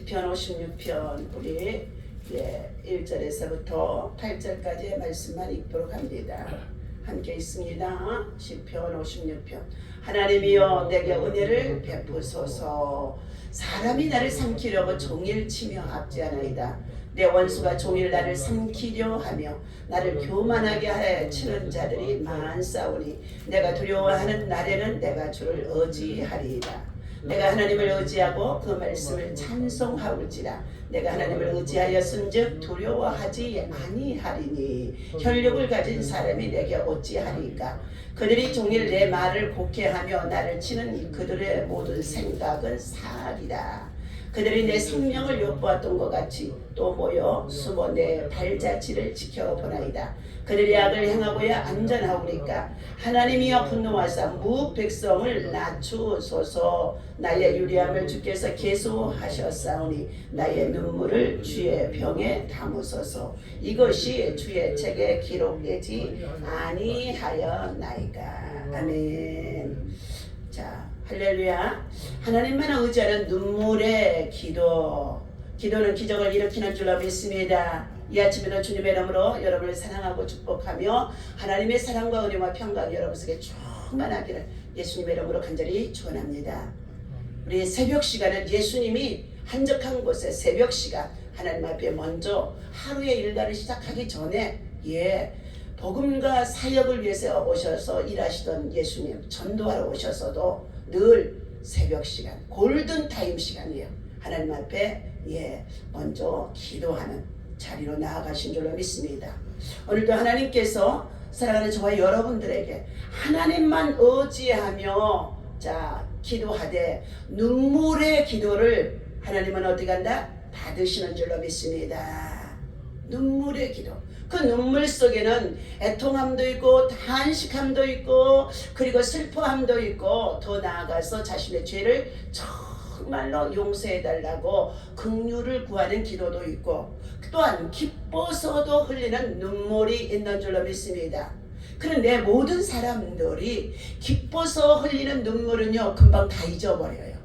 시편 56편 우리 1절에서부터 8절까지의 말씀만 읽도록 합니다. 함께 있습니다. 시편 56편. 하나님이여 내게 은혜를 베푸소서. 사람이 나를 삼키려고 종일 치며 압제하나이다. 내 원수가 종일 나를 삼키려 하며 나를 교만하게 하여 치는 자들이 많사오니 내가 두려워하는 날에는 내가 주를 의지하리이다. 내가 하나님을 의지하고 그 말씀을 찬송하올지라. 내가 하나님을 의지하였은즉 두려워하지 아니하리니 혈육을 가진 사람이 내게 어찌하리까. 그들이 종일 내 말을 곡해하며 나를 치는 그들의 모든 생각은 사리라. 그들이 내 생명을 엿보았던 것 같이 또 모여 숨어 내 발자취를 지켜보나이다. 그들이 악을 행하고야 안전하오리까. 하나님이여 분노하사 무 백성을 낮추소서. 나의 유리함을 주께서 계수하셨사오니 나의 눈물을 주의 병에 담으소서. 이것이 주의 책에 기록되지 아니하였나이까. 아멘. 자, 할렐루야. 하나님만 의지하는 눈물의 기도. 기도는 기적을 일으키는 줄로 믿습니다. 이 아침에도 주님의 이름으로 여러분을 사랑하고 축복하며 하나님의 사랑과 은혜와 평강이 여러분 속에 충만하기를 예수님의 이름으로 간절히 축원합니다. 우리 새벽 시간은 예수님이 한적한 곳에 새벽 시간 하나님 앞에 먼저 하루의 일과를 시작하기 전에 복음과 사역을 위해서 오셔서 일하시던 예수님, 전도하러 오셔서도 늘 새벽 시간, 골든타임 시간이에요. 하나님 앞에 먼저 기도하는 자리로 나아가신 줄로 믿습니다. 오늘도 하나님께서 사랑하는 저와 여러분들에게 하나님만 의지하며 기도하되 눈물의 기도를 하나님은 어떻게 한다? 받으시는 줄로 믿습니다. 눈물의 기도. 그 눈물 속에는 애통함도 있고 탄식함도 있고 그리고 슬퍼함도 있고 더 나아가서 자신의 죄를 정말로 용서해달라고 긍휼을 구하는 기도도 있고 또한 기뻐서도 흘리는 눈물이 있는 줄로 믿습니다. 그런데 모든 사람들이 기뻐서 흘리는 눈물은요 금방 다 잊어버려요.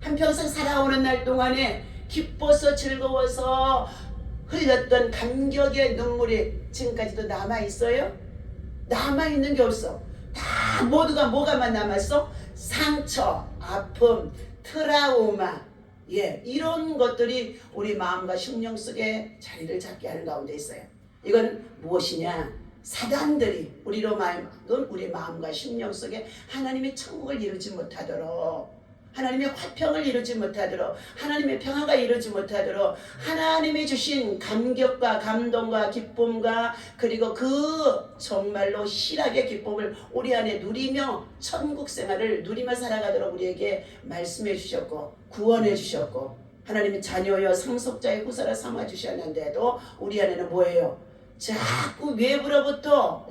한평생 살아오는 날 동안에 기뻐서 즐거워서 흘렸던 감격의 눈물이 지금까지도 남아있어요? 남아있는 게 없어. 다 모두가 뭐가만 남았어? 상처, 아픔, 트라우마 이런 것들이 우리 마음과 심령 속에 자리를 잡게 하는 가운데 있어요. 이건 무엇이냐? 사단들이 우리 마음과 심령 속에 하나님의 천국을 이루지 못하도록 하나님의 화평을 이루지 못하도록 하나님의 평화가 이루지 못하도록 하나님이 주신 감격과 감동과 기쁨과 그리고 그 정말로 실학의 기쁨을 우리 안에 누리며 천국 생활을 누리며 살아가도록 우리에게 말씀해 주셨고 구원해 주셨고 하나님의 자녀여 상속자의 후사라 삼아 주셨는데도 우리 안에는 뭐예요? 자꾸 외부로부터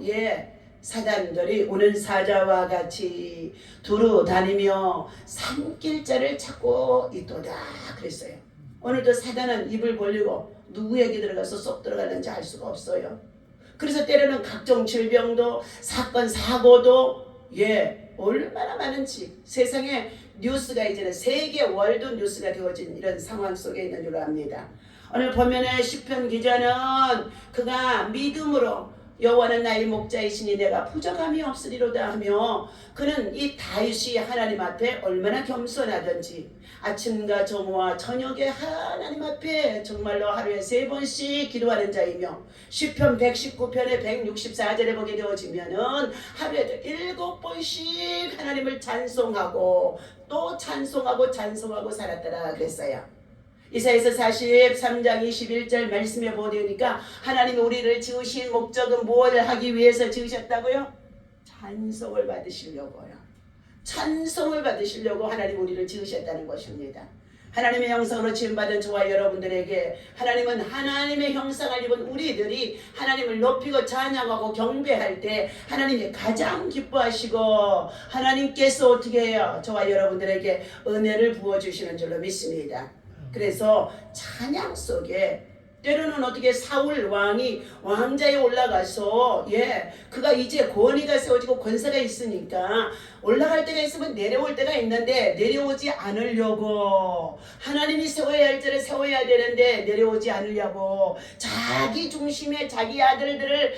사단들이 오는 사자와 같이 두루 다니며 삼킬 자를 찾고 있도다 그랬어요. 오늘도 사단은 입을 벌리고 누구에게 들어가서 쏙 들어가는지 알 수가 없어요. 그래서 때로는 각종 질병도 사건 사고도 얼마나 많은지 세상에 뉴스가 이제는 세계 월드 뉴스가 되어진 이런 상황 속에 있는 줄 압니다. 오늘 보면은 시편 기자는 그가 믿음으로 여호와는 나의 목자이시니 내가 부족함이 없으리로다 하며 그는 이 다윗이 하나님 앞에 얼마나 겸손하던지 아침과 정오와 저녁에 하나님 앞에 정말로 하루에 3번씩 기도하는 자이며 시편 119편의 164절에 보게 되어지면은 하루에 7번씩 하나님을 찬송하고 또 찬송하고 살았더라 그랬어요. 이사야서 43장 21절 말씀에 보니까 하나님이 우리를 지으신 목적은 무엇을 하기 위해서 지으셨다고요? 찬송을 받으시려고요. 찬송을 받으시려고 하나님 우리를 지으셨다는 것입니다. 하나님의 형상으로 지음받은 저와 여러분들에게 하나님은 하나님의 형상을 입은 우리들이 하나님을 높이고 찬양하고 경배할 때 하나님이 가장 기뻐하시고 하나님께서 어떻게 해요? 저와 여러분들에게 은혜를 부어주시는 줄로 믿습니다. 그래서 찬양 속에 때로는 어떻게 사울 왕이 왕자에 올라가서 그가 이제 권위가 세워지고 권세가 있으니까 올라갈 때가 있으면 내려올 때가 있는데 내려오지 않으려고 하나님이 세워야 할 자를 세워야 되는데 내려오지 않으려고 자기 중심의 자기 아들들을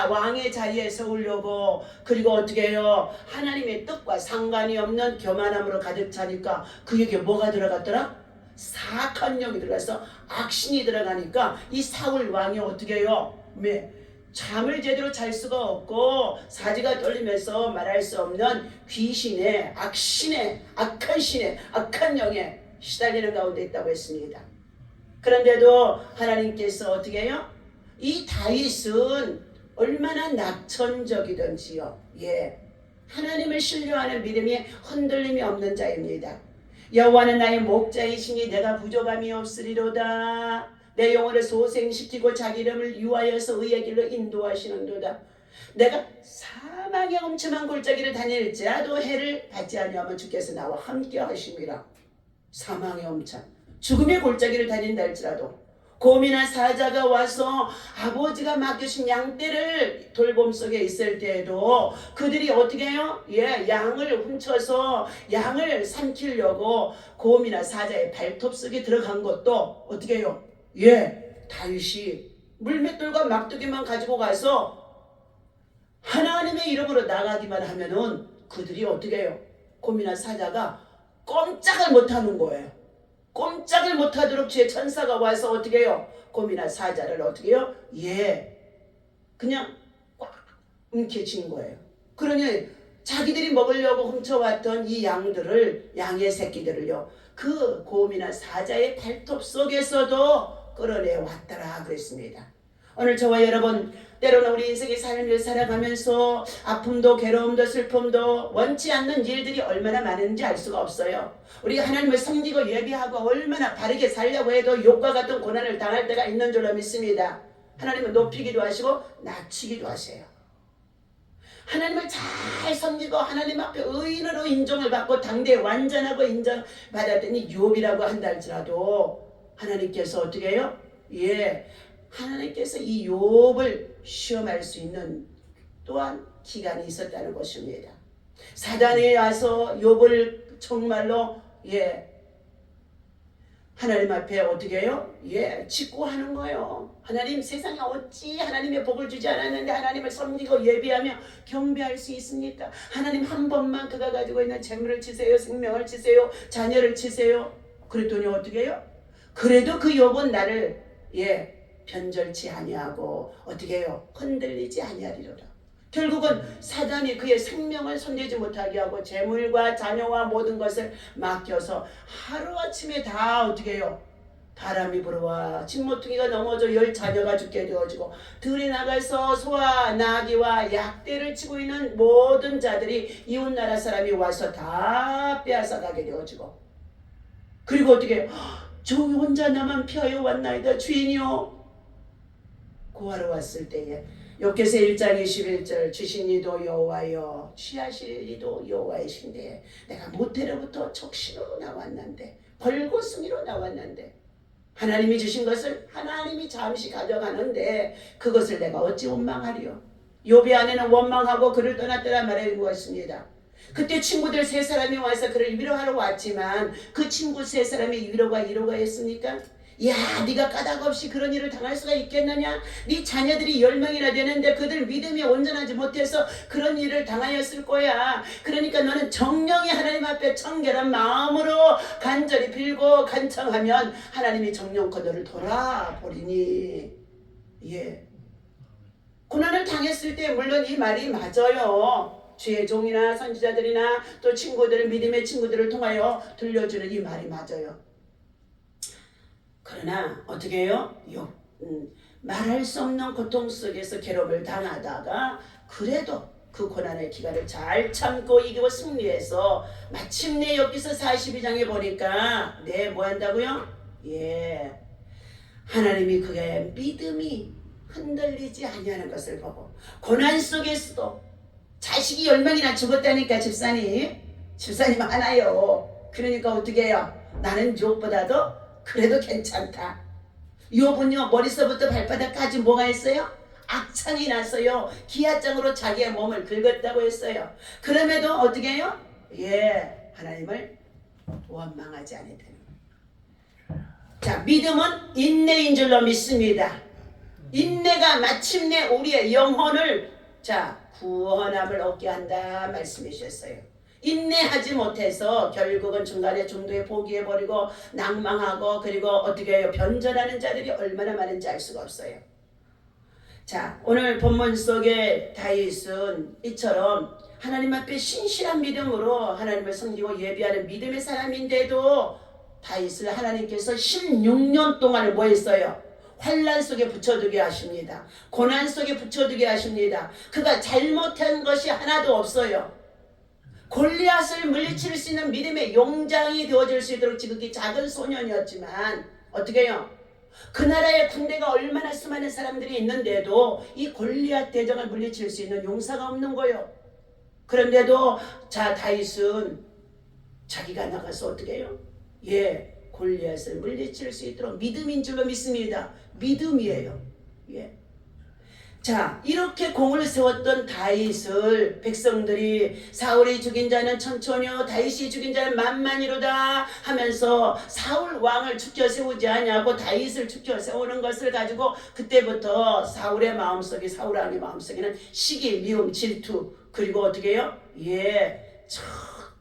왕의 자리에 세우려고 그리고 어떻게 해요? 하나님의 뜻과 상관이 없는 교만함으로 가득 차니까 그에게 뭐가 들어갔더라? 사악한 영이 들어가서 악신이 들어가니까 이 사울 왕이 어떻게 해요? 잠을 제대로 잘 수가 없고 사지가 떨리면서 말할 수 없는 귀신의 악신의 악한 신의 악한 영에 시달리는 가운데 있다고 했습니다. 그런데도 하나님께서 어떻게 해요? 이 다윗은 얼마나 낙천적이든지요. 하나님을 신뢰하는 믿음이 흔들림이 없는 자입니다. 여호와는 나의 목자이시니 내가 부족함이 없으리로다. 내 영혼을 소생시키고 자기 이름을 유하여서 의의 길로 인도하시는도다. 내가 사망의 엄청난 골짜기를 다닐지라도 해를 받지 아니하면 주께서 나와 함께 하심이라. 사망의 엄청 죽음의 골짜기를 다닌다 할지라도 곰이나 사자가 와서 아버지가 맡기신 양떼를 돌봄 속에 있을 때에도 그들이 어떻게 해요? 양을 훔쳐서 양을 삼키려고 곰이나 사자의 발톱 속에 들어간 것도 어떻게 해요? 다윗이 물맷돌과 막대기만 가지고 가서 하나님의 이름으로 나가기만 하면은 그들이 어떻게 해요? 곰이나 사자가 꼼짝을 못하는 거예요. 꼼짝을 못하도록 주의 천사가 와서 어떻게 해요? 곰이나 사자를 어떻게 해요? 그냥 꽉 움켜쥔 거예요. 그러니 자기들이 먹으려고 훔쳐왔던 이 양의 새끼들을요 그 곰이나 사자의 발톱 속에서도 끌어내왔더라 그랬습니다. 오늘 저와 여러분 때로는 우리 인생의 삶을 살아가면서 아픔도 괴로움도 슬픔도 원치 않는 일들이 얼마나 많은지 알 수가 없어요. 우리가 하나님을 섬기고 예비하고 얼마나 바르게 살려고 해도 욕과 같은 고난을 당할 때가 있는 줄로 믿습니다. 하나님은 높이기도 하시고 낮추기도 하세요. 하나님을 잘 섬기고 하나님 앞에 의인으로 인정을 받고 당대에 완전하고 인정받았더니 욥이라고 한다 할지라도 하나님께서 어떻게 해요? 하나님께서 이 욥을 시험할 수 있는 또한 기간이 있었다는 것입니다. 사단이 와서 욥을 정말로 하나님 앞에 어떻게 해요? 직고하는 거예요. 하나님 세상에 어찌 하나님의 복을 주지 않았는데 하나님을 섬기고 예비하며 경배할 수 있습니까? 하나님 한 번만 그가 가지고 있는 재물을 치세요. 생명을 치세요. 자녀를 치세요. 그랬더니 어떻게 해요? 그래도 그 욥은 나를 변절치 아니하고 어떻게 해요? 흔들리지 아니하리로다. 결국은 사단이 그의 생명을 손대지 못하게 하고 재물과 자녀와 모든 것을 맡겨서 하루아침에 다 어떻게 해요? 바람이 불어와 진모퉁이가 넘어져 10 자녀가 죽게 되어지고 들에 나가서 소와 나귀와 약대를 치고 있는 모든 자들이 이웃나라 사람이 와서 다 빼앗아가게 되어지고 그리고 어떻게 해요? 저 혼자 나만 피하여 왔나이다 주인이요. 구하러 왔을 때에 욥기서 1장 21절 주신 이도 여호와여 취하실 이도 여호와이신데 내가 모태로부터 족신으로 나왔는데 벌거숭이로 나왔는데 하나님이 주신 것을 하나님이 잠시 가져가는데 그것을 내가 어찌 원망하리요. 욥의 아내는 원망하고 그를 떠났더라 말해주었습니다. 그때 친구들 3사람이 와서 그를 위로하러 왔지만 그 친구 3사람의 위로가 있습니까? 야, 네가 까닭없이 그런 일을 당할 수가 있겠느냐? 네 자녀들이 10명이나 되는데 그들 믿음이 온전하지 못해서 그런 일을 당하였을 거야. 그러니까 너는 정령이 하나님 앞에 청결한 마음으로 간절히 빌고 간청하면 하나님이 정령코 너를 돌아보리니. 고난을 당했을 때 물론 이 말이 맞아요. 주의 종이나 선지자들이나 또 친구들, 믿음의 친구들을 통하여 들려주는 이 말이 맞아요. 그러나 어떻게 해요? 말할 수 없는 고통 속에서 괴롭을 당하다가 그래도 그 고난의 기간을 잘 참고 이기고 승리해서 마침내 욥기서 42장에 보니까 뭐 한다고요? 하나님이 그의 믿음이 흔들리지 아니하는 것을 보고 고난 속에서도 자식이 10명이나 죽었다니까 집사님 하나요. 그러니까 어떻게 해요? 나는 욥보다도 그래도 괜찮다. 욥은요 머리서부터 발바닥까지 뭐가 있어요? 악창이 났어요. 기아장으로 자기의 몸을 긁었다고 했어요. 그럼에도 어떻게 해요? 예, 하나님을 원망하지 않았다는 거예요. 자, 믿음은 인내인 줄로 믿습니다. 인내가 마침내 우리의 영혼을 구원함을 얻게 한다 말씀해 주셨어요. 인내하지 못해서 결국은 중간에 중도에 포기해버리고 낭망하고 그리고 어떻게 해요? 변절하는 자들이 얼마나 많은지 알 수가 없어요. 자, 오늘 본문 속에 다윗은 이처럼 하나님 앞에 신실한 믿음으로 하나님을 섬기고 예비하는 믿음의 사람인데도 다윗을 하나님께서 16년 동안을 뭐 했어요? 환난 속에 붙여두게 하십니다. 고난 속에 붙여두게 하십니다. 그가 잘못한 것이 하나도 없어요. 골리앗을 물리칠 수 있는 믿음의 용장이 되어줄 수 있도록 지극히 작은 소년이었지만 어떻게 해요? 그 나라의 군대가 얼마나 수많은 사람들이 있는데도 이 골리앗 대적을 물리칠 수 있는 용사가 없는 거예요. 그런데도 다윗은 자기가 나가서 어떻게 해요? 예, 골리앗을 물리칠 수 있도록 믿음인 줄로 믿습니다. 믿음이에요. 예. 자, 이렇게 공을 세웠던 다윗을 백성들이 사울이 죽인 자는 천천히요 다윗이 죽인 자는 만만이로다 하면서 사울 왕을 죽여 세우지 않냐고 다윗을 죽여 세우는 것을 가지고 그때부터 사울의 마음속에 사울 왕의 마음속에는 시기, 미움, 질투 그리고 어떻게 해요? 예,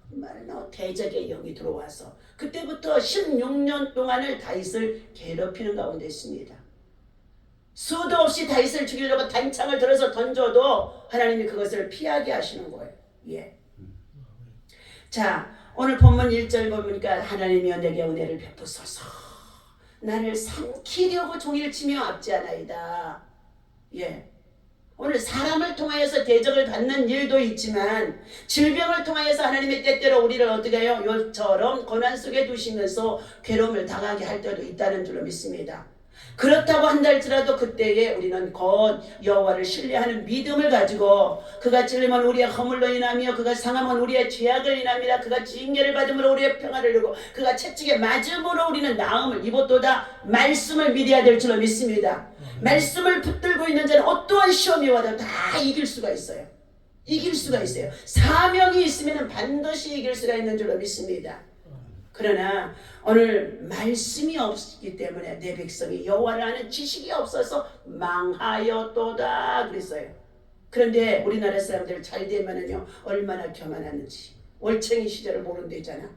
정말로 대적의 영이 들어와서 그때부터 16년 동안을 다윗을 괴롭히는 가운데 있습니다. 수도 없이 다윗을 죽이려고 단창을 들어서 던져도 하나님이 그것을 피하게 하시는 거예요. 예. 자, 오늘 본문 1절 보니까 하나님이여 내게 은혜를 베푸소서 나를 삼키려고 종일 치며 앞지하나이다. 예. 오늘 사람을 통하여서 대적을 받는 일도 있지만 질병을 통하여서 하나님의 때때로 우리를 어떻게 해요? 요처럼 고난 속에 두시면서 괴로움을 당하게 할 때도 있다는 줄로 믿습니다. 그렇다고 한다 할지라도 그때에 우리는 곧 여호와를 신뢰하는 믿음을 가지고 그가 찔림은 우리의 허물로 인하며 그가 상함은 우리의 죄악을 인함이라 그가 징계를 받음으로 우리의 평화를 누리고 그가 채찍에 맞음으로 우리는 나음을 입었도다 말씀을 믿어야 될 줄로 믿습니다. 말씀을 붙들고 있는 자는 어떠한 시험이 와도 다 이길 수가 있어요. 이길 수가 있어요. 사명이 있으면 반드시 이길 수가 있는 줄로 믿습니다. 그러나 오늘 말씀이 없기 때문에 내 백성이 여호와를 아는 지식이 없어서 망하였도다 그랬어요. 그런데 우리나라 사람들 잘 되면은요 얼마나 교만하는지 월챙이 시절을 모른대잖아.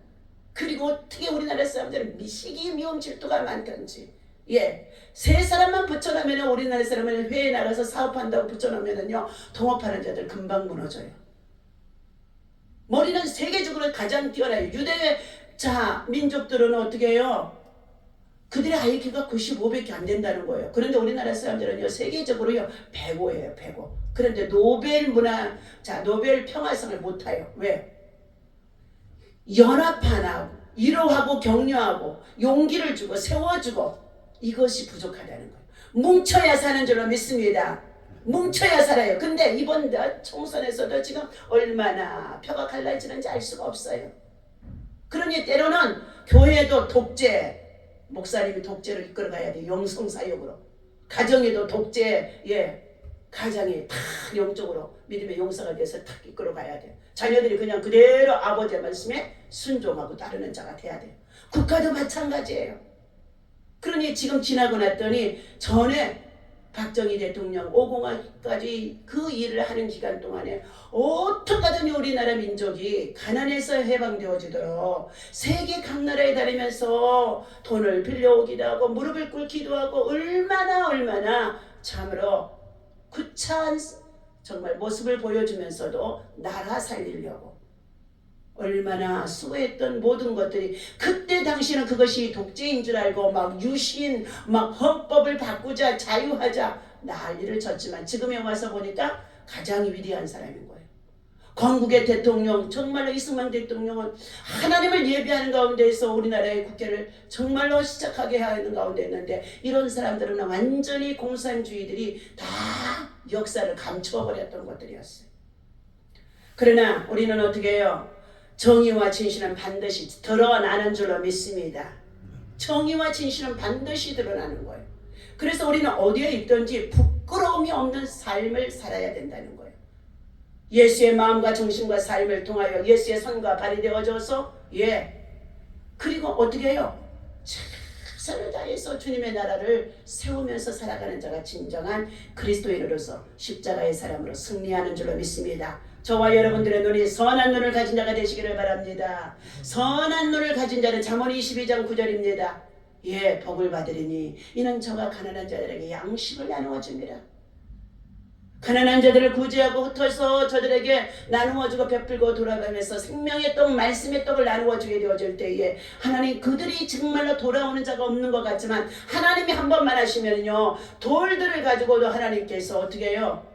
그리고 어떻게 우리나라 사람들은 미시기 미움 질투가 많던지 예, 세 사람만 붙여놓으면 우리나라 사람은 회에 나가서 사업한다고 붙여놓으면요 동업하는 자들 금방 무너져요. 머리는 세계적으로 가장 뛰어나요. 유대 민족들은 어떻게 해요? 그들의 IQ가 95밖에 안 된다는 거예요. 그런데 우리나라 사람들은요 세계적으로요 105예요 105. 그런데 노벨 평화상을 못 타요. 왜? 연합하나 위로하고 격려하고 용기를 주고 세워주고 이것이 부족하다는 거예요. 뭉쳐야 사는 줄로 믿습니다. 뭉쳐야 살아요. 근데 이번 총선에서도 지금 얼마나 표가 갈라지는지 알 수가 없어요. 그러니 때로는 교회도 독재, 목사님이 독재를 이끌어가야 돼. 영성사역으로. 가정에도 독재, 가정이 다 영적으로 믿음의 용사가 돼서 탁 이끌어가야 돼. 자녀들이 그냥 그대로 아버지의 말씀에 순종하고 따르는 자가 돼야 돼요. 국가도 마찬가지예요. 그러니 지금 지나고 났더니 전에 박정희 대통령 5공화까지 그 일을 하는 기간 동안에 어떻게든 우리나라 민족이 가난에서 해방되어지도록 세계 각 나라에 다니면서 돈을 빌려오기도 하고 무릎을 꿇기도 하고 얼마나 참으로 구차한 정말 모습을 보여주면서도 나라 살리려고 얼마나 수고했던 모든 것들이 그때 당시는 그것이 독재인 줄 알고 막 유신 막 헌법을 바꾸자 자유하자 난리를 쳤지만 지금에 와서 보니까 가장 위대한 사람인 거예요. 건국의 대통령 정말로 이승만 대통령은 하나님을 예비하는 가운데에서 우리나라의 국회를 정말로 시작하게 하는 가운데 있는데 이런 사람들은 완전히 공산주의들이 다 역사를 감춰버렸던 것들이었어요. 그러나 우리는 어떻게 해요? 정의와 진실은 반드시 드러나는 줄로 믿습니다. 정의와 진실은 반드시 드러나는 거예요. 그래서 우리는 어디에 있든지 부끄러움이 없는 삶을 살아야 된다는 거예요. 예수의 마음과 정신과 삶을 통하여 예수의 손과 발이 되어져서 그리고 어떻게 해요? 최선을 다해서 주님의 나라를 세우면서 살아가는 자가 진정한 그리스도인으로서 십자가의 사람으로 승리하는 줄로 믿습니다. 저와 여러분들의 눈이 선한 눈을 가진 자가 되시기를 바랍니다. 선한 눈을 가진 자는 잠언 22장 9절입니다. 복을 받으리니 이는 저가 가난한 자들에게 양식을 나누어 줍니다. 가난한 자들을 구제하고 흩어서 저들에게 나누어주고 베풀고 돌아가면서 생명의 떡 말씀의 떡을 나누어주게 되어질 때에 하나님 그들이 정말로 돌아오는 자가 없는 것 같지만 하나님이 한 번만 하시면요 돌들을 가지고도 하나님께서 어떻게 해요?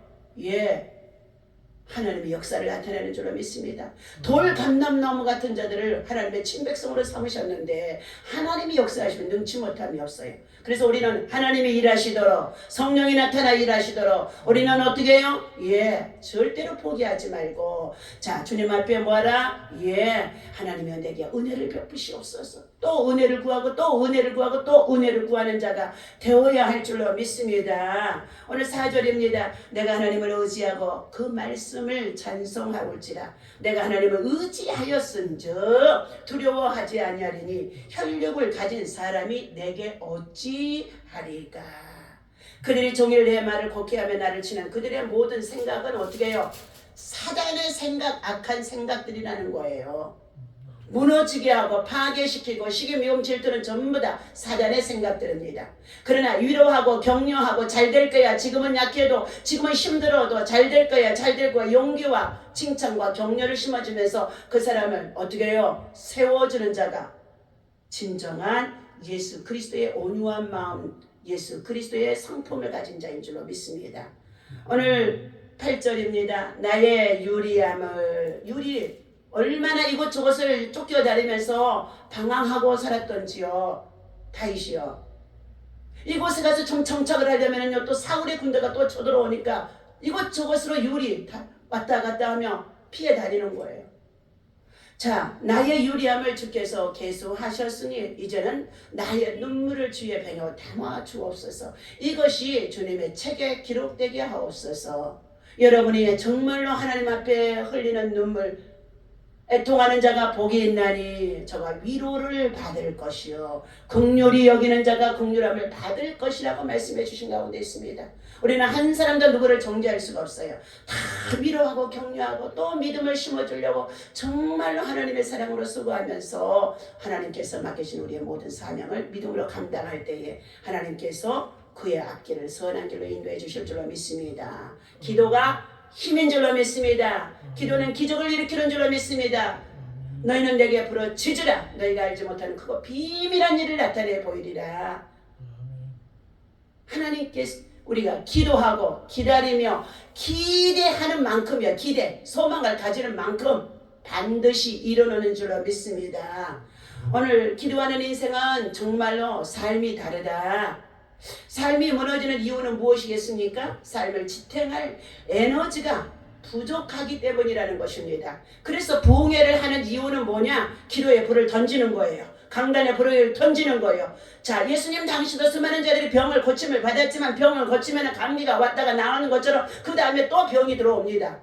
하나님의 역사를 나타내는 줄로 믿습니다. 돌 감람나무 같은 자들을 하나님의 친백성으로 삼으셨는데 하나님이 역사하시면 능치 못함이 없어요. 그래서 우리는 하나님이 일하시도록 성령이 나타나 일하시도록 우리는 어떻게 해요? 절대로 포기하지 말고 자 주님 앞에 뭐하라? 하나님이 내게 은혜를 베푸시옵소서. 또 은혜를 구하고 또 은혜를 구하고 또 은혜를 구하는 자가 되어야 할 줄로 믿습니다. 오늘 4절입니다. 내가 하나님을 의지하고 그 말씀을 찬송하올지라. 내가 하나님을 의지하였은즉 두려워하지 아니하리니 혈육을 가진 사람이 내게 어찌하리까. 그들이 종일 내 말을 곡해하며 나를 치는 그들의 모든 생각은 어떻게 해요? 사단의 생각, 악한 생각들이라는 거예요. 무너지게 하고 파괴시키고 시기 미움 질투는 전부 다 사단의 생각들입니다. 그러나 위로하고 격려하고 잘 될 거야, 지금은 약해도 지금은 힘들어도 잘 될 거야, 잘 될 거야, 용기와 칭찬과 격려를 심어주면서 그 사람을 어떻게 해요? 세워주는 자가 진정한 예수 그리스도의 온유한 마음, 예수 그리스도의 성품을 가진 자인 줄로 믿습니다. 오늘 8절입니다. 나의 유리함을 얼마나 이곳저곳을 쫓겨다니면서 방황하고 살았던지요. 다윗이요. 이곳에 가서 좀 정착을 하려면요 또 사울의 군대가 또 쳐들어오니까 이곳저곳으로 왔다 갔다 하며 피해 다니는 거예요. 자, 나의 유리함을 주께서 계수하셨으니 이제는 나의 눈물을 주의 배뇨 담아 주옵소서. 이것이 주님의 책에 기록되게 하옵소서. 여러분이 정말로 하나님 앞에 흘리는 눈물, 애통하는 자가 복이 있나니 저가 위로를 받을 것이요 긍휼히 여기는 자가 긍휼함을 받을 것이라고 말씀해 주신 가운데 있습니다. 우리는 한 사람도 누구를 정죄할 수가 없어요. 다 위로하고 격려하고 또 믿음을 심어주려고 정말로 하나님의 사랑으로 수고하면서 하나님께서 맡기신 우리의 모든 사명을 믿음으로 감당할 때에 하나님께서 그의 앞길을 선한 길로 인도해 주실 줄로 믿습니다. 기도가 힘인 줄로 믿습니다. 기도는 기적을 일으키는 줄로 믿습니다. 너희는 내게 부르짖으라. 너희가 알지 못하는 크고 비밀한 일을 나타내 보이리라. 하나님께서 우리가 기도하고 기다리며 기대하는 만큼이야. 소망을 가지는 만큼 반드시 이루는 줄로 믿습니다. 오늘 기도하는 인생은 정말로 삶이 다르다. 삶이 무너지는 이유는 무엇이겠습니까? 삶을 지탱할 에너지가 부족하기 때문이라는 것입니다. 그래서 부흥회를 하는 이유는 뭐냐? 기도의 불을 던지는 거예요. 강단의 불을 던지는 거예요. 자, 예수님 당시도 수많은 자들이 병을 고침을 받았지만 병을 고치면 감기가 왔다가 나오는 것처럼 그 다음에 또 병이 들어옵니다.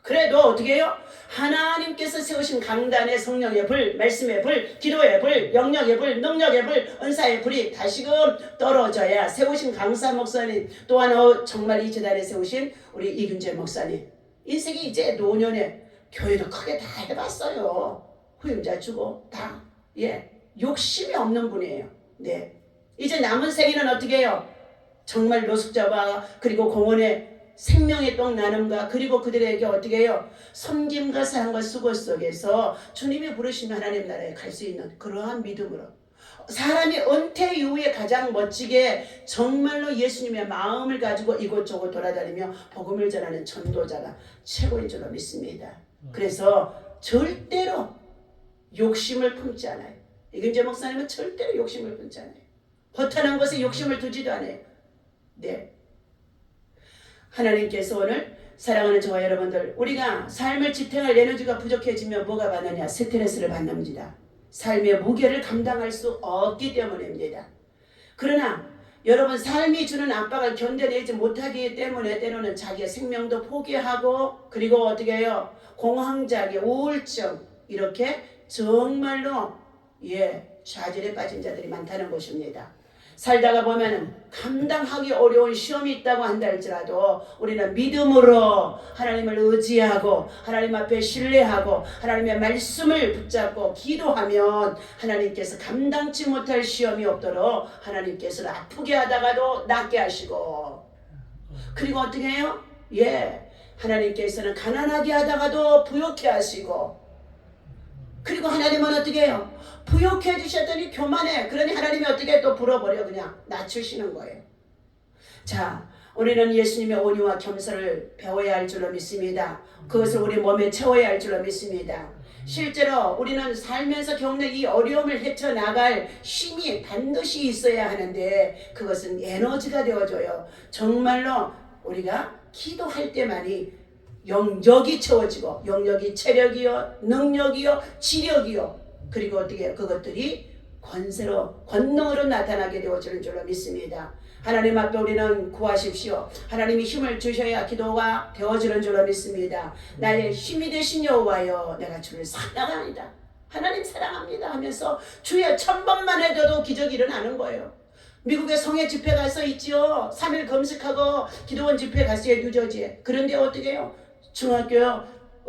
그래도 어떻게 해요? 하나님께서 세우신 강단의 성령의 불, 말씀의 불, 기도의 불, 영역의 불, 능력의 불, 은사의 불이 다시금 떨어져야 세우신 강사 목사님, 또한 정말 이 재단에 세우신 우리 이균재 목사님, 인생이 이제 노년에 교회도 크게 다 해봤어요. 후임자 주고 다 욕심이 없는 분이에요. 이제 남은 생애는 어떻게 해요? 정말 노숙자와 그리고 공원에 생명의 떡 나눔과 그리고 그들에게 어떻게 해요? 섬김과 사랑과 수고 속에서 주님이 부르시면 하나님 나라에 갈 수 있는 그러한 믿음으로 사람이 은퇴 이후에 가장 멋지게 정말로 예수님의 마음을 가지고 이곳저곳 돌아다니며 복음을 전하는 전도자가 최고인 줄로 믿습니다. 그래서 절대로 욕심을 품지 않아요. 이근재 목사님은 절대로 욕심을 품지 않아요. 허탄한 것에 욕심을 두지도 않아요. 하나님께서 오늘 사랑하는 저와 여러분들, 우리가 삶을 지탱할 에너지가 부족해지면 뭐가 받느냐? 스트레스를 받는다. 삶의 무게를 감당할 수 없기 때문입니다. 그러나 여러분 삶이 주는 압박을 견뎌내지 못하기 때문에 때로는 자기의 생명도 포기하고 그리고 어떻게 해요? 공황장애, 우울증 이렇게 정말로 좌절에 빠진 자들이 많다는 것입니다. 살다가 보면 감당하기 어려운 시험이 있다고 한다 할지라도 우리는 믿음으로 하나님을 의지하고 하나님 앞에 신뢰하고 하나님의 말씀을 붙잡고 기도하면 하나님께서 감당치 못할 시험이 없도록 하나님께서는 아프게 하다가도 낫게 하시고 그리고 어떻게 해요? 하나님께서는 가난하게 하다가도 부욕해 하시고 그리고 하나님은 어떻게 해요? 부욕해 주셨더니 교만해. 그러니 하나님이 어떻게 또 불어버려 그냥 낮추시는 거예요. 자, 우리는 예수님의 온유와 겸손을 배워야 할 줄로 믿습니다. 그것을 우리 몸에 채워야 할 줄로 믿습니다. 실제로 우리는 살면서 겪는 이 어려움을 헤쳐나갈 힘이 반드시 있어야 하는데 그것은 에너지가 되어줘요. 정말로 우리가 기도할 때만이 영역이 채워지고 영역이 체력이요 능력이요 지력이요 그리고 어떻게 해요? 그것들이 권세로 권능으로 나타나게 되어지는 줄로 믿습니다. 하나님 앞에 우리는 구하십시오. 하나님이 힘을 주셔야 기도가 되어지는 줄로 믿습니다. 나의 힘이 되신 여호와여 내가 주를 사랑합니다. 하나님 사랑합니다 하면서 주여 1000번만 해도 기적이 일어나는 거예요. 미국의 성회 집회 가서 있지요. 3일 금식하고 기도원 집회 갔어요. 뉴저지에. 그런데 어떻게 해요? 중학교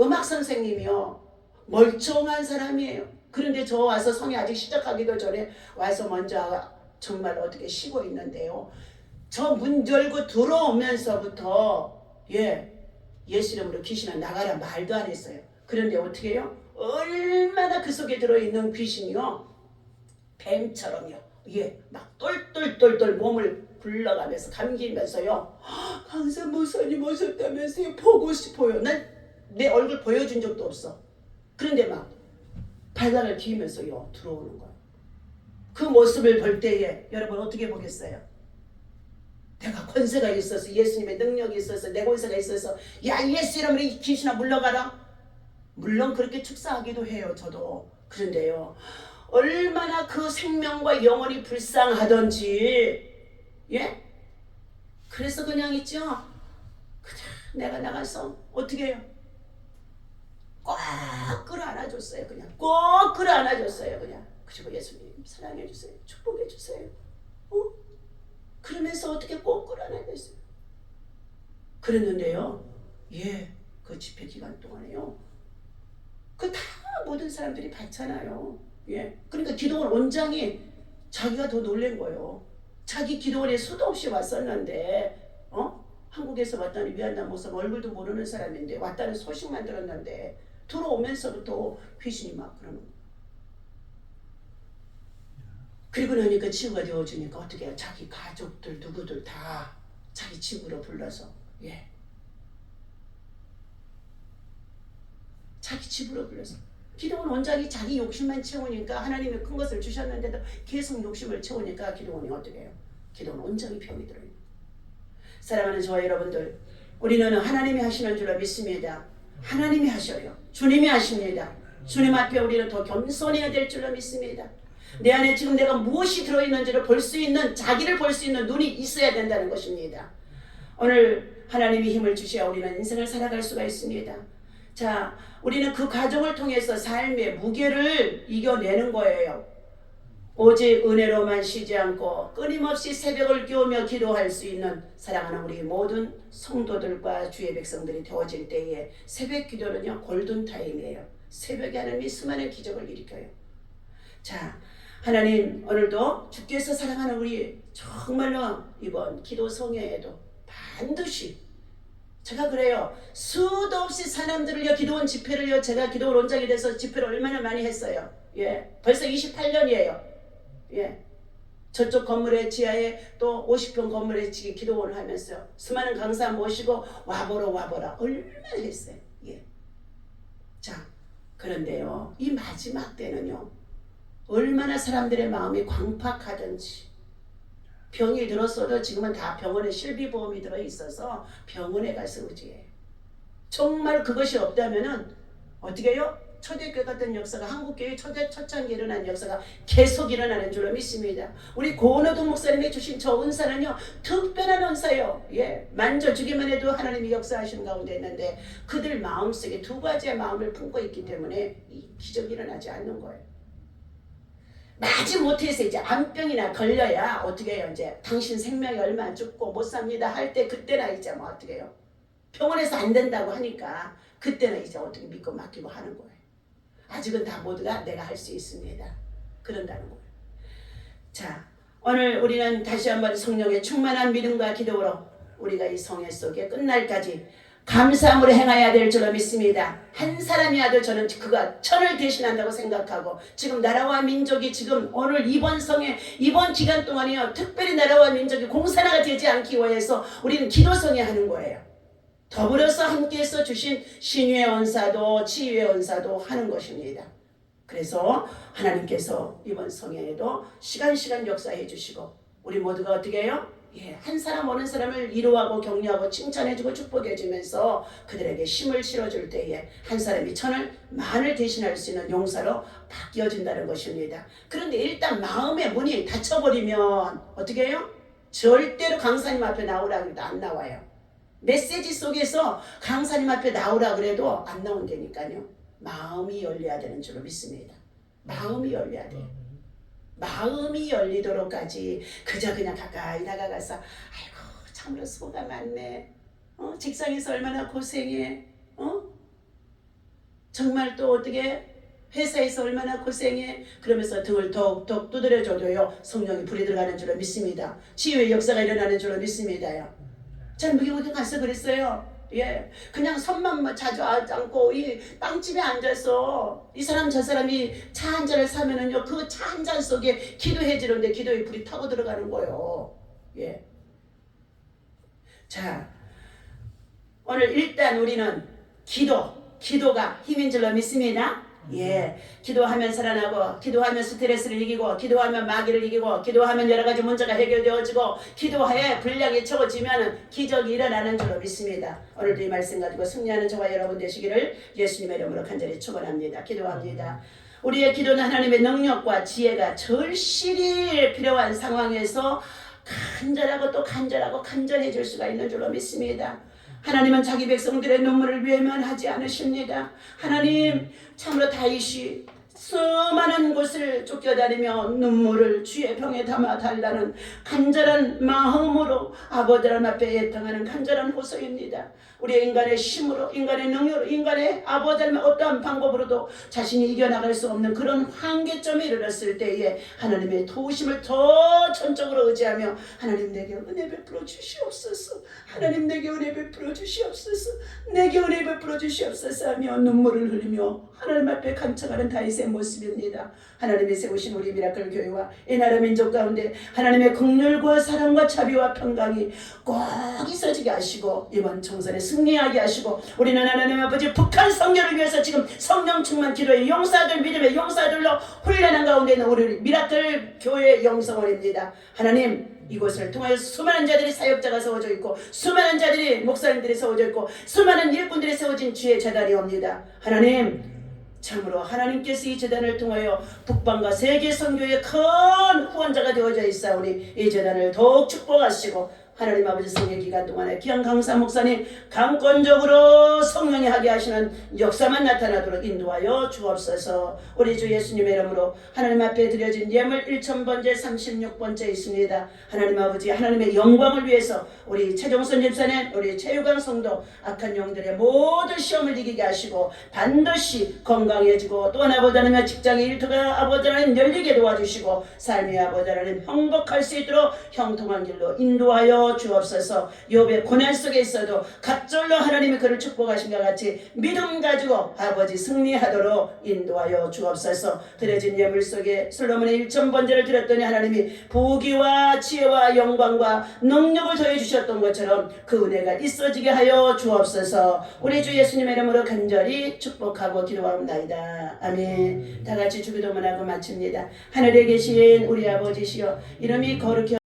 음악 선생님이요. 멀쩡한 사람이에요. 그런데 저 와서 성회 아직 시작하기도 전에 와서 먼저 정말 어떻게 쉬고 있는데요. 저 문 열고 들어오면서부터 예수 이름으로 귀신아 나가라 말도 안 했어요. 그런데 어떻게 해요? 얼마나 그 속에 들어있는 귀신이요. 뱀처럼요. 막 똘똘똘똘 몸을 굴러가면서 감기면서요. 강사 목사님 오셨다면서요. 보고 싶어요. 난 내 얼굴 보여준 적도 없어. 그런데 막 바닥을 기면서요 들어오는 거예요. 그 모습을 볼 때에 여러분 어떻게 보겠어요? 내가 권세가 있어서 예수님의 능력이 있어서 내 권세가 있어서 야 예수 이름으로 이 귀신아 물러가라. 물론 그렇게 축사하기도 해요. 저도. 그런데요 얼마나 그 생명과 영혼이 불쌍하던지 그래서 그냥 있죠. 그냥 내가 나가서 어떻게 해요? 꼭 끌어안아줬어요. 그냥 꼭 끌어안아줬어요. 그냥 그리고 예수님 사랑해주세요. 축복해주세요. 그러면서 어떻게 꼭 끌어안아줬어요. 그랬는데요 그 집회 기간 동안에요 그 다 모든 사람들이 봤잖아요. 그러니까 기도원 원장이 자기가 더 놀란 거예요. 자기 기도원에 수도 없이 왔었는데 한국에서 왔다니 미안한 모습 얼굴도 모르는 사람인데 왔다는 소식만 들었는데 들어오면서부터 귀신이 막 그러는 거예요. 그리고 나니까 치유가 되어주니까 어떻게 해요? 자기 가족들 누구들 다 자기 집으로 불러서 자기 집으로 불러서 기도원 원장이 자기 욕심만 채우니까 하나님이 큰 것을 주셨는데도 계속 욕심을 채우니까 기도원이 어떻게 해요? 기도원 원장이 병이 들어요. 사랑하는 저와 여러분들 우리는 하나님이 하시는 줄로 믿습니다. 하나님이 하셔요. 주님이 하십니다. 주님 앞에 우리는 더 겸손해야 될 줄로 믿습니다. 내 안에 지금 내가 무엇이 들어있는지를 볼 수 있는 자기를 볼 수 있는 눈이 있어야 된다는 것입니다. 오늘 하나님이 힘을 주셔야 우리는 인생을 살아갈 수가 있습니다. 자, 우리는 그 과정을 통해서 삶의 무게를 이겨내는 거예요. 오직 은혜로만 쉬지 않고 끊임없이 새벽을 깨우며 기도할 수 있는 사랑하는 우리 모든 성도들과 주의 백성들이 되어질 때에 새벽 기도는요 골든타임이에요. 새벽에 하나님이 수많은 기적을 일으켜요. 자, 하나님 오늘도 주께서 사랑하는 우리 정말로 이번 기도 성회에도 반드시 제가 그래요. 수도 없이 사람들을요 기도원 집회를요 제가 기도원 원장이 돼서 집회를 얼마나 많이 했어요. 벌써 28년이에요. 저쪽 건물의 지하에 또 50평 건물에 기도원을 하면서 수많은 강사 모시고 와보라 얼마나 했어요. 자, 그런데요 이 마지막 때는요 얼마나 사람들의 마음이 광팍하든지 병이 들었어도 지금은 다 병원에 실비보험이 들어있어서 병원에 가서 의지해요. 정말 그것이 없다면은 어떻게 해요? 초대교회 같은 역사가 한국교회 초창기에 일어난 역사가 계속 일어나는 줄로 믿습니다. 우리 고은호동 목사님이 주신 저 은사는요 특별한 은사요. 예, 만져주기만 해도 하나님이 역사하시는 가운데 있는데 그들 마음속에 두 가지의 마음을 품고 있기 때문에 이 기적이 일어나지 않는 거예요. 마지 못해서 이제 암병이나 걸려야 어떻게 해요? 이제 당신 생명이 얼마 안 죽고 못 삽니다 할 때 그때나 이제 뭐 어떻게 해요? 병원에서 안 된다고 하니까 그때는 이제 어떻게 믿고 맡기고 하는 거예요. 아직은 다 모두가 내가 할 수 있습니다. 그런다는 거예요. 자, 오늘 우리는 다시 한번 성령의 충만한 믿음과 기도로 우리가 이 성회 속에 끝날까지 감사함으로 행해야 될 줄로 믿습니다. 한 사람이라도 저는 그가 천을 대신한다고 생각하고 지금 나라와 민족이 지금 오늘 이번 성회 이번 기간 동안이요 특별히 나라와 민족이 공산화가 되지 않기 위해서 우리는 기도성회 하는 거예요. 더불어서 함께해서 주신 신유의 은사도 치유의 은사도 하는 것입니다. 그래서 하나님께서 이번 성회에도 시간 역사해 주시고 우리 모두가 어떻게 해요? 예, 한 사람 오는 사람을 위로하고 격려하고 칭찬해주고 축복해주면서 그들에게 힘을 실어줄 때에 한 사람이 천을 만을 대신할 수 있는 용사로 바뀌어진다는 것입니다. 그런데 일단 마음의 문이 닫혀버리면 어떻게 해요? 절대로 강사님 앞에 나오라고 해도 안 나와요. 메시지 속에서 강사님 앞에 나오라 그래도 안 나온다니까요. 마음이 열려야 되는 줄로 믿습니다. 마음이 열려야 돼요. 마음이 열리도록까지 그저 그냥 가까이 다가가서 아이고 참으로 수고가 많네. 직장에서 얼마나 고생해. 정말 또 어떻게 회사에서 얼마나 고생해. 그러면서 등을 더욱 두드려줘도요 성령이 불이 들어가는 줄로 믿습니다. 치유의 역사가 일어나는 줄로 믿습니다요. 전 미국에 가서 그랬어요. 예, 그냥 손만 자주 앉고 이 빵집에 앉아서 이 사람 저 사람이 차 한 잔을 사면은요 그 차 한 잔 속에 기도해 주는데 기도의 불이 타고 들어가는 거예요. 예. 자, 오늘 일단 우리는 기도가 힘인 줄로 믿습니다. 예, 기도하면 살아나고 기도하면 스트레스를 이기고 기도하면 마귀를 이기고 기도하면 여러 가지 문제가 해결되어지고 기도하에 분량이 채워지면 기적이 일어나는 줄로 믿습니다. 오늘도 이 말씀 가지고 승리하는 저와 여러분 되시기를 예수님의 이름으로 간절히 축원합니다. 기도합니다. 우리의 기도는 하나님의 능력과 지혜가 절실히 필요한 상황에서 간절하고 또 간절해질 수가 있는 줄로 믿습니다. 하나님은 자기 백성들의 눈물을 외면하지 않으십니다. 하나님 참으로 다윗이 수많은 곳을 쫓겨다니며 눈물을 주의 병에 담아 달라는 간절한 마음으로 아버지 하나님 앞에 애통하는 간절한 호소입니다. 우리 인간의 힘으로 인간의 능력으로 인간의 아버지 하나님의 어떠한 방법으로도 자신이 이겨나갈 수 없는 그런 한계점에 이르렀을 때에 하나님의 도우심을 더 전적으로 의지하며 하나님 내게 은혜 베풀어 주시옵소서. 하나님 내게 은혜 베풀어 주시옵소서. 내게 은혜 베풀어 주시옵소서 하며 눈물을 흘리며 하나님 앞에 간청하는 다윗의 모습입니다. 하나님이 세우신 우리 미라클 교회와 이 나라 민족 가운데 하나님의 긍휼과 사랑과 자비와 평강이 꼭 있어지게 하시고 이번 총선에 승리하게 하시고 우리는 하나님 아버지 북한 선교를 위해서 지금 성령 충만 기도의 용사들 믿음의 용사들로 훈련한 가운데 있는 우리 미라클 교회 영성원입니다. 하나님 이곳을 통하여 수많은 자들이 사역자가 세워져 있고 수많은 자들이 목사님들이 세워져 있고 수많은 일꾼들이 세워진 주의 재단이 옵니다. 하나님 참으로 하나님께서 이 재단을 통하여 북방과 세계 선교의 큰 후원자가 되어져 있사오니 이 재단을 더욱 축복하시고 하나님 아버지 성회 기간 동안에 귀한 강사 목사님 강권적으로 성령이 하게 하시는 역사만 나타나도록 인도하여 주옵소서. 우리 주 예수님의 이름으로 하나님 앞에 드려진 예물 1000번째 36번째 있습니다. 하나님 아버지 하나님의 영광을 위해서 우리 최종선 집사님 우리 최유강 성도 악한 영들의 모든 시험을 이기게 하시고 반드시 건강해지고 또 아버지 하나님의 직장의 일터가 아버지 하나님 열리게 도와주시고 삶이 아버지 하나님 행복할 수 있도록 형통한 길로 인도하여 주옵소서. 욥의 고난 속에 있어도 갑절로 하나님이 그를 축복하신 것 같이 믿음 가지고 아버지 승리하도록 인도하여 주옵소서. 드려진 예물 속에 솔로몬의 1000번제를 드렸더니 하나님이 부귀와 지혜와 영광과 능력을 더해 주셨던 것처럼 그 은혜가 있어지게 하여 주옵소서. 우리 주 예수님의 이름으로 간절히 축복하고 기도하옵나이다. 아멘. 다 같이 주기도문하고 마칩니다. 하늘에 계신 우리 아버지시여 이름이 거룩히